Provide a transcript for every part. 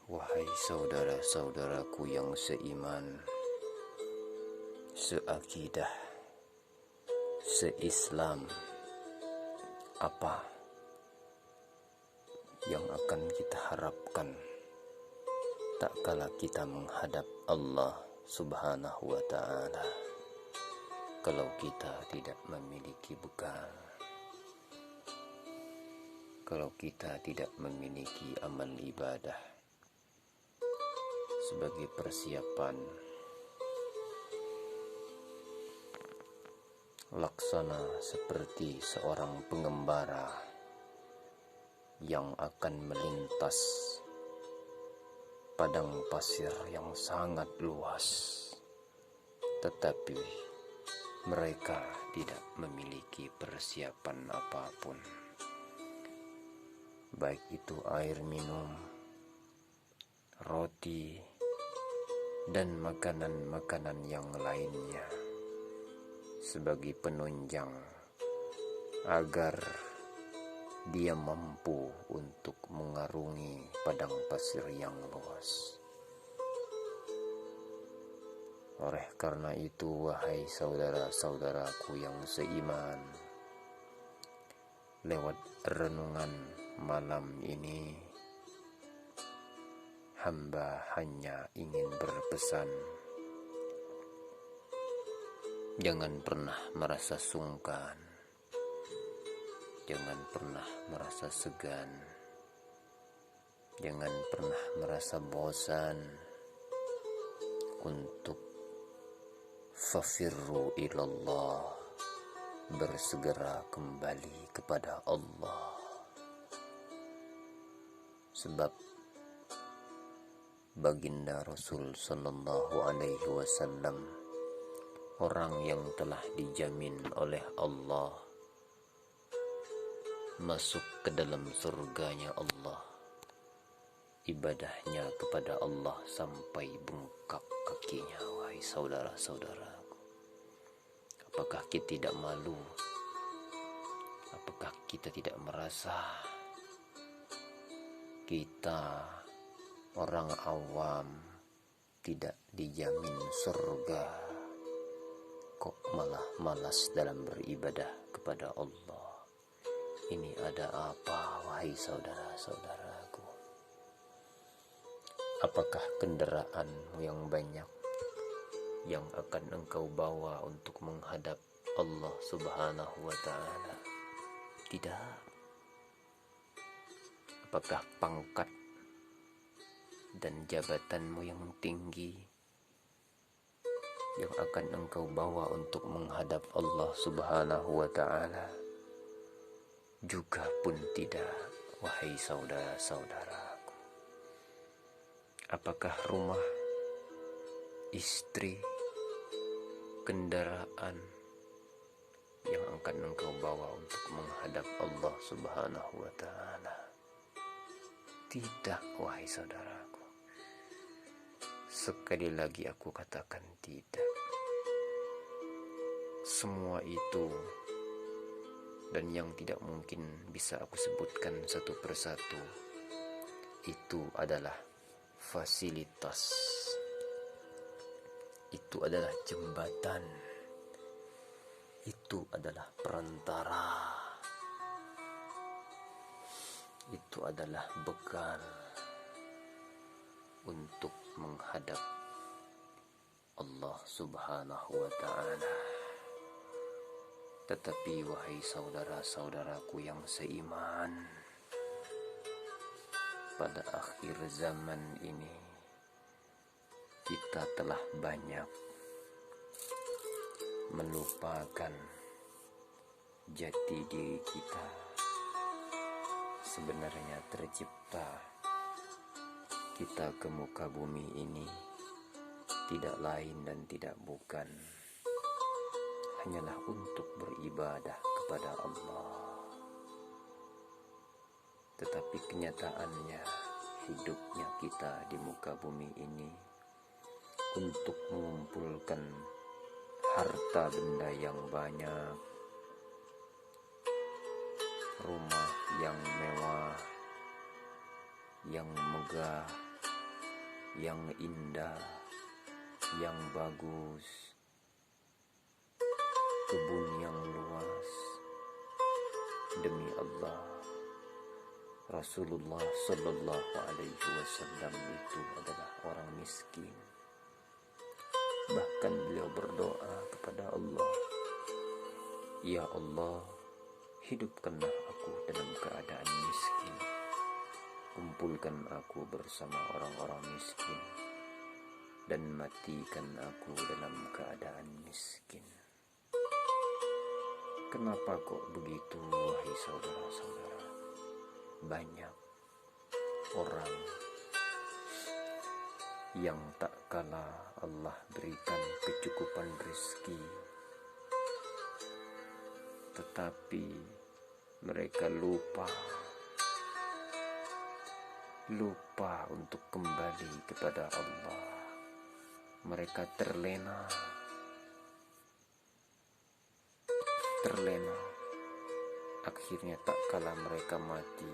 Wahai saudara-saudaraku yang seiman, seakidah, seislam, apa yang akan kita harapkan tak kala kita menghadap Allah Subhanahu wa Ta'ala, kalau kita tidak memiliki bekal, kalau kita tidak memiliki amal ibadah sebagai persiapan laksana seperti seorang pengembara yang akan melintas padang pasir yang sangat luas, tetapi mereka tidak memiliki persiapan apapun, baik itu air minum, roti, dan makanan-makanan yang lainnya sebagai penunjang agar dia mampu untuk mengarungi padang pasir yang luas. Oleh karena itu, wahai saudara-saudaraku yang seiman, lewat renungan malam ini, hamba hanya ingin berpesan, jangan pernah merasa sungkan, jangan pernah merasa segan, jangan pernah merasa bosan untuk fafirru ilallah, bersegera kembali kepada Allah. Sebab baginda Rasul Sallallahu Alaihi Wasallam, orang yang telah dijamin oleh Allah masuk ke dalam surganya Allah, ibadahnya kepada Allah sampai bengkak kakinya. Wahai saudara-saudaraku, apakah kita tidak malu? Apakah kita tidak merasa kita orang awam tidak dijamin surga, kok malah malas dalam beribadah kepada Allah? Ini ada apa, wahai saudara-saudaraku? Apakah kendaraanmu yang banyak yang akan engkau bawa untuk menghadap Allah Subhanahu wa Ta'ala? Tidak. Apakah pangkat dan jabatanmu yang tinggi yang akan engkau bawa untuk menghadap Allah Subhanahu wa Ta'ala? Juga pun tidak, wahai saudara-saudaraku. Apakah rumah, istri, kendaraan yang akan engkau bawa untuk menghadap Allah Subhanahu wa Ta'ala? Tidak, wahai saudaraku. Sekali lagi aku katakan tidak. Semua itu dan yang tidak mungkin bisa aku sebutkan satu persatu, itu adalah fasilitas, itu adalah jembatan, itu adalah perantara, itu adalah bekal untuk menghadap Allah Subhanahu wa Ta'ala. Tetapi wahai saudara-saudaraku yang seiman, pada akhir zaman ini kita telah banyak melupakan jati diri kita. Sebenarnya tercipta kita ke muka bumi ini tidak lain dan tidak bukan hanyalah untuk beribadah kepada Allah. Tetapi kenyataannya, hidupnya kita di muka bumi ini untuk mengumpulkan harta benda yang banyak, rumah yang mewah, yang megah, yang indah, yang bagus, kebun yang luas. Demi Allah, Rasulullah Sallallahu Alaihi Wasallam itu adalah orang miskin. Bahkan beliau berdoa kepada Allah, "Ya Allah, hidupkanlah aku dalam keadaan miskin. Kumpulkan aku bersama orang-orang miskin dan matikan aku dalam keadaan miskin." Kenapa kok begitu, wahai saudara-saudara? Banyak orang yang tak kala Allah berikan kecukupan rezeki, tetapi mereka lupa untuk kembali kepada Allah. Mereka terlena. Akhirnya tak kala mereka mati,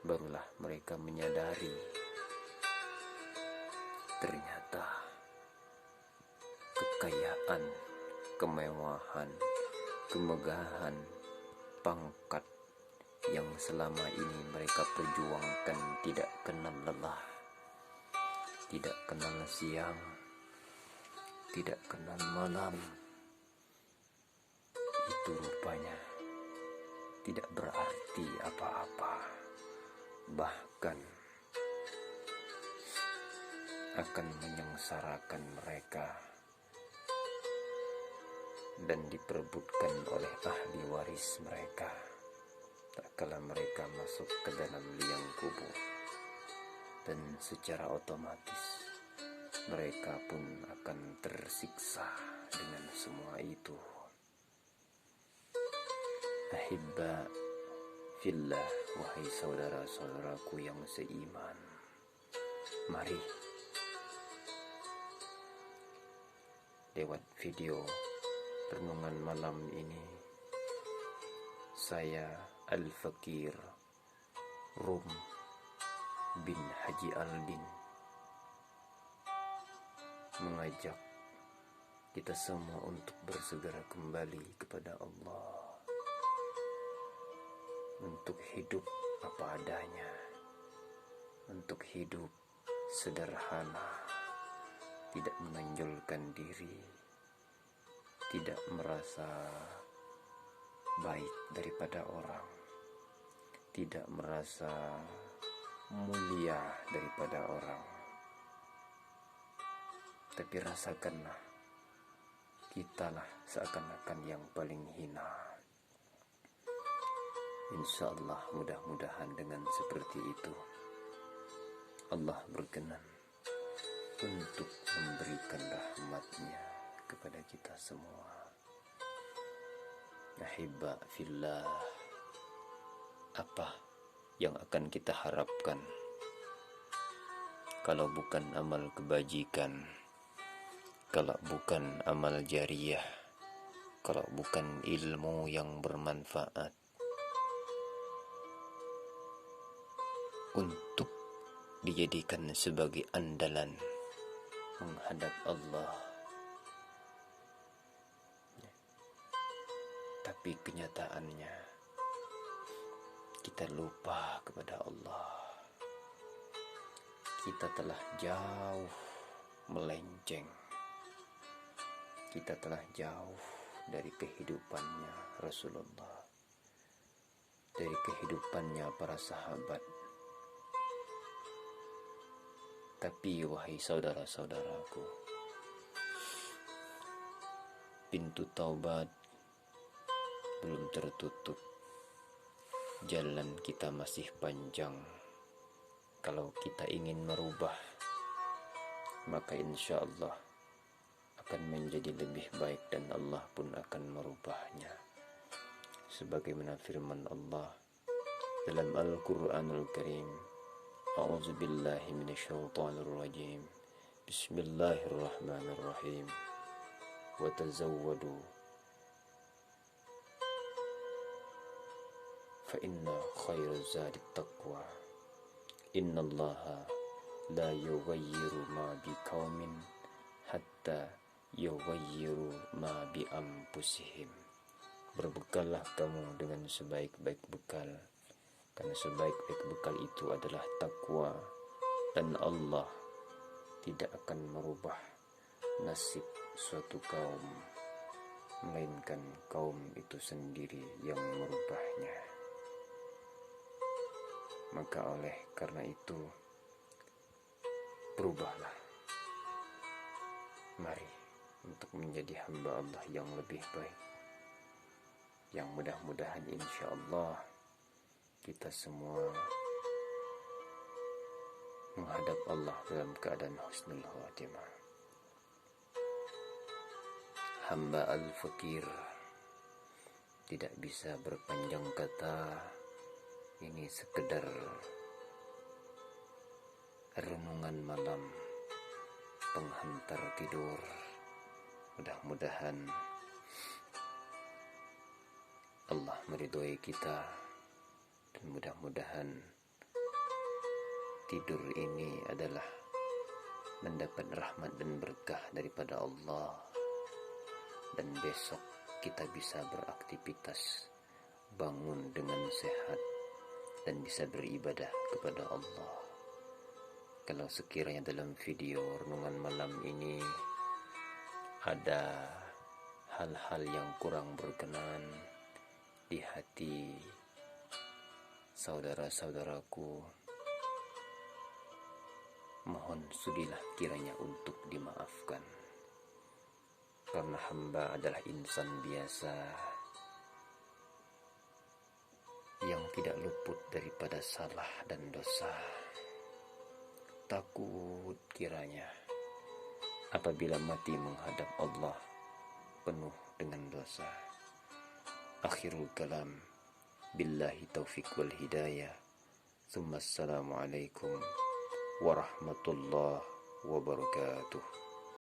barulah mereka menyadari ternyata kekayaan, kemewahan, kemegahan, pangkat yang selama ini mereka perjuangkan tidak kenal lelah, tidak kenal siang, tidak kenal malam, itu rupanya tidak berarti apa-apa, bahkan akan menyengsarakan mereka dan diperebutkan oleh ahli waris mereka tak kala mereka masuk ke dalam liang kubur, dan secara otomatis mereka pun akan tersiksa dengan semua itu. Ahibba fillah, wahai saudara-saudaraku yang seiman, mari lewat video renungan malam ini saya Al-Fakir Rum bin Haji Aldin mengajak kita semua untuk bersegera kembali kepada Allah, untuk hidup apa adanya, untuk hidup sederhana, tidak menonjolkan diri, tidak merasa baik daripada orang, tidak merasa mulia daripada orang, tapi rasakanlah kitalah seakan-akan yang paling hina. Insya Allah, mudah-mudahan dengan seperti itu Allah berkenan untuk memberikan rahmat-Nya kepada kita semua. Ahibba fillah, apa yang akan kita harapkan kalau bukan amal kebajikan, kalau bukan amal jariyah, kalau bukan ilmu yang bermanfaat untuk dijadikan sebagai andalan menghadap Allah. Tapi kenyataannya kita lupa kepada Allah. Kita telah jauh melenceng. Kita telah jauh dari kehidupannya Rasulullah, dari kehidupannya para sahabat. Tapi wahai saudara-saudaraku, pintu taubat belum tertutup. Jalan kita masih panjang. Kalau kita ingin merubah, maka insya Allah akan menjadi lebih baik dan Allah pun akan merubahnya. Sebagaimana firman Allah dalam Al-Quranul Karim, A'udzu billahi minasyaitonir rajim. Bismillahirrahmanirrahim. Wa tazawwadu fa inna khairaz zadi taqwa. Innallaha la yughayyiru ma biqaumin hatta yughayyiru ma bi anfusihim. Berbekallah kamu dengan sebaik-baik bekal, karena sebaik-baik bekal itu adalah takwa, dan Allah tidak akan merubah nasib suatu kaum, melainkan kaum itu sendiri yang merubahnya. Maka oleh karena itu, berubahlah. Mari untuk menjadi hamba Allah yang lebih baik, yang mudah-mudahan insya Allah kita semua menghadap Allah dalam keadaan husnul khatimah. Hamba al-fakir tidak bisa berpanjang kata, ini sekedar renungan malam penghantar tidur. Mudah-mudahan Allah meridhoi kita, dan mudah-mudahan tidur ini adalah mendapat rahmat dan berkah daripada Allah, dan besok kita bisa beraktivitas, bangun dengan sehat, dan bisa beribadah kepada Allah. Kalau sekiranya dalam video renungan malam ini ada hal-hal yang kurang berkenan di hati saudara-saudaraku, mohon sudilah kiranya untuk dimaafkan, karena hamba adalah insan biasa yang tidak luput daripada salah dan dosa. Takut kiranya apabila mati menghadap Allah penuh dengan dosa. Akhirul kalam, billahi taufiq wal hidayah. Assalamualaikum warahmatullahi wabarakatuh.